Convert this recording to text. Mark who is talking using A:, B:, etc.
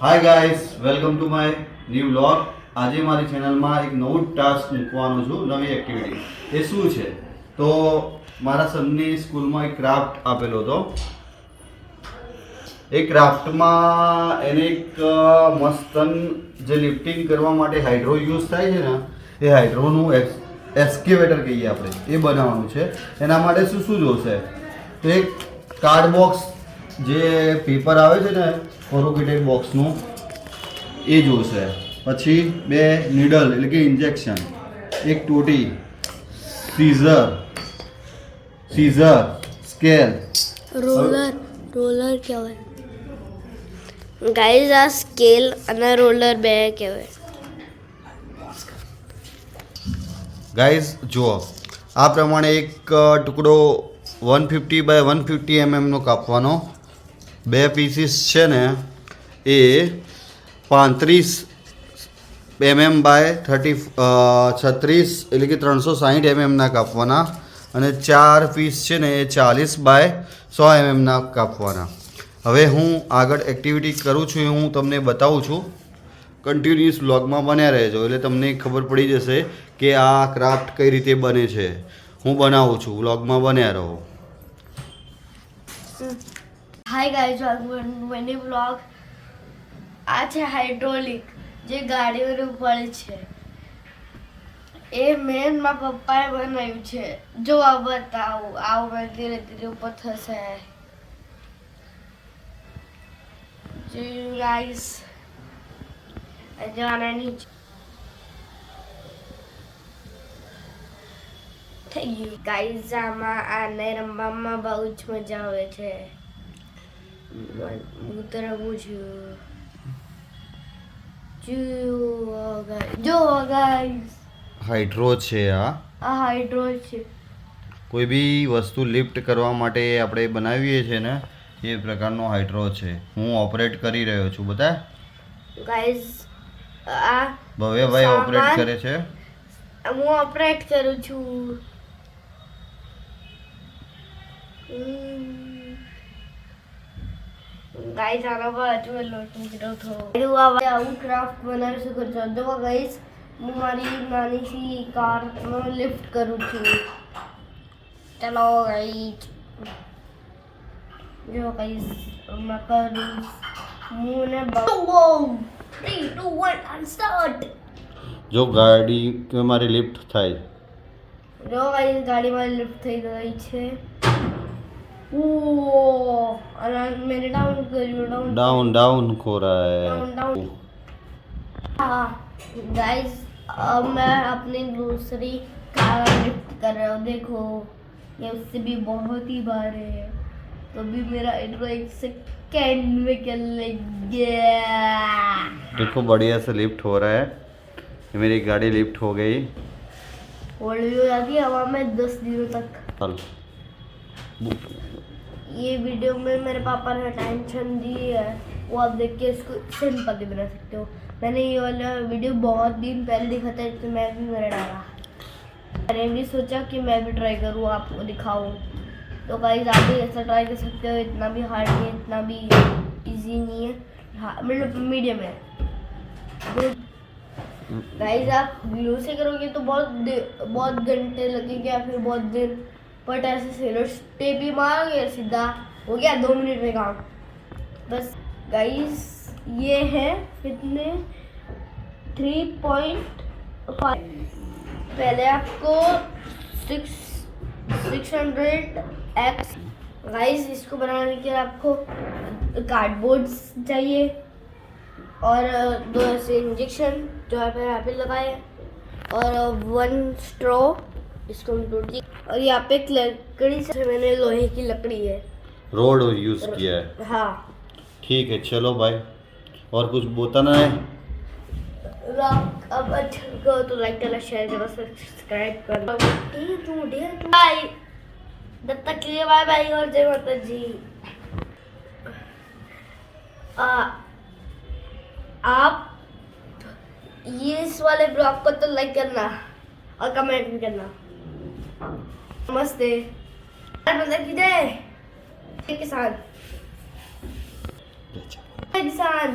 A: Hi guys, welcome to my new vlog. આજે મારી ચેનલમાં એક નવું ટાસ્ક મૂકવાનો છું, નવી એક્ટિવિટી. એ શું છે? તો મારા સનની સ્કૂલમાં એક ક્રાફ્ટ આપેલો હતો. એ ક્રાફ્ટમાં એને એક મસ્તન જે લિફ્ટિંગ કરવા માટે હાઇડ્રો યુઝ થાય છે ને, એ હાઇડ્રોનું એક્સકેવેટર કહીએ આપણે, એ બનાવવાનું છે. એના માટે શું શું જોશે? તો એક કાર્ડ બોક્સ, જે પેપર આવે છે ને કોરુગેટેડ બોક્સનું, એ જોશે. પછી 2 નીડલ એટલે કે ઇન્જેક્શન, એક ટોટી, સીઝર, સ્કેલ,
B: રોલર કહેવાય ગાઈઝ. આ સ્કેલ અને રોલર બે કહેવાય.
A: ગાઈઝ જુઓ, આ પ્રમાણે એક ટુકડો 150 બાય 150 નો કાપવાનો. 2 પીસીસ છે ને એ 35 બાય 36 એટલે કે 360 ના કાપવાના. અને 4 પીસ છે ને એ 40 બાય 100 ના કાપવાના. હવે હું આગળ એક્ટિવિટી કરું છું એ હું તમને બતાવું છું. કન્ટિન્યુઅસ વ્લોગમાં બન્યા રહેજો એટલે તમને ખબર પડી જશે કે આ ક્રાફ્ટ કઈ રીતે બને છે. હું બનાવું છું, વ્લોગમાં બન્યા રહો.
B: Hi guys, welcome to my vlog. આ છે હાઇડ્રોલિક, જે ગાડીઓને પડે છે. એ મેન મારા પપ્પાએ બનાવ્યું છે. જો આ બતાવું, આવું ધીરે ધીરે ઉપર થશે. ગાઈઝ જવાના નીચે થઈ ગયું. ગાઈઝ આને રમવામાં બહુ જ મજા આવે છે. હું તો રમું છું. જો ગાઈઝ,
A: હાઇડ્રો છે આ
B: હાઇડ્રો છે.
A: કોઈ બી વસ્તુ લિફ્ટ કરવા માટે આપણે બનાવીએ છીએ ને, એ પ્રકારનો હાઇડ્રો છે. હું ઓપરેટ કરી રહ્યો છું. બતા
B: ગાઈઝ, આ
A: ભવ્યભાઈ ઓપરેટ કરે છે.
B: હું ઓપરેટ કરું છું. ગાઈઝ આના બાજુ લોટ મૂકી થોડો. આવું ક્રાફ્ટ બનાવી શકો છો. જો ગાઈઝ, હું મારી નાની સી કારનો લિફ્ટ કરું છું. ચલો ગાઈઝ, જો ગાઈઝ मैं करूँ मुझे 3 2 1 and start.
A: જો ગાડી કે મારી લિફ્ટ થાય.
B: જો ગાઈસ, ગાડી મારી લિફ્ટ થઈ ગઈ છે. ઓ અને મેરે ડાઉન કર્યું.
A: डाउन हो रहा है.
B: डाउन. हाँ गाइस, अब मैं अपनी दूसरी कार लिफ्ट कर रहा हूँ. देखो, ये उससे भी बहुत ही भारी है. तो भी मेरा इंट्रो 1 सेकंड में कर गया.
A: देखो बढ़िया से लिफ्ट हो रहा है. ये मेरी गाड़ी लिफ्ट हो गई.
B: होल्डियो लगी हवा में 10 दिनों तक.
A: चल,
B: ये वीडियो में मेरे पापा ने टेंशन दी है, वो आप देख के इसको सिंपल बना सकते हो. मैंने ये वाला वीडियो बहुत दिन पहले देखा था, इसमें मैं भी मेरा डाला. मैंने भी सोचा कि मैं भी ट्राई करूँ, आपको दिखाऊँ. तो गाइस, आप भी ऐसा ट्राई कर सकते हो. इतना भी हार्ड नहीं है, इतना भी इजी नहीं है, मतलब मीडियम है. गाइस, आप ग्लू से करोगे तो बहुत घंटे लगेंगे या फिर बहुत दिन. बट ऐसे सेलो टेप भी मारोगे, सीधा हो गया 2 मिनट में काम. बस गाइस, ये है कितने 3.5. पहले आपको 600x. गाइस, इसको बनाने के लिए आपको कार्डबोर्ड चाहिए और 2 ऐसे इंजेक्शन जो यहाँ पे लगाए, और 1 स्ट्रॉ, इसको हम तोड़ दिए. और यहाँ पे एक लकड़ी से, मैंने लोहे की लकड़ी है,
A: रोड यूज किया है.
B: हाँ.
A: ठीक है, चलो भाई. और कुछ बताना है?
B: अब अच्छा लगा तो लाइक करना, शेयर करना, सब्सक्राइब करना. बाय. तब तक के लिए बाय बाय और जय माता जी. आप ये इस वाले ब्लॉग को तो लाइक करना और कमेंट भी करना. नमस्ते. माता की जय. किसान. किसान.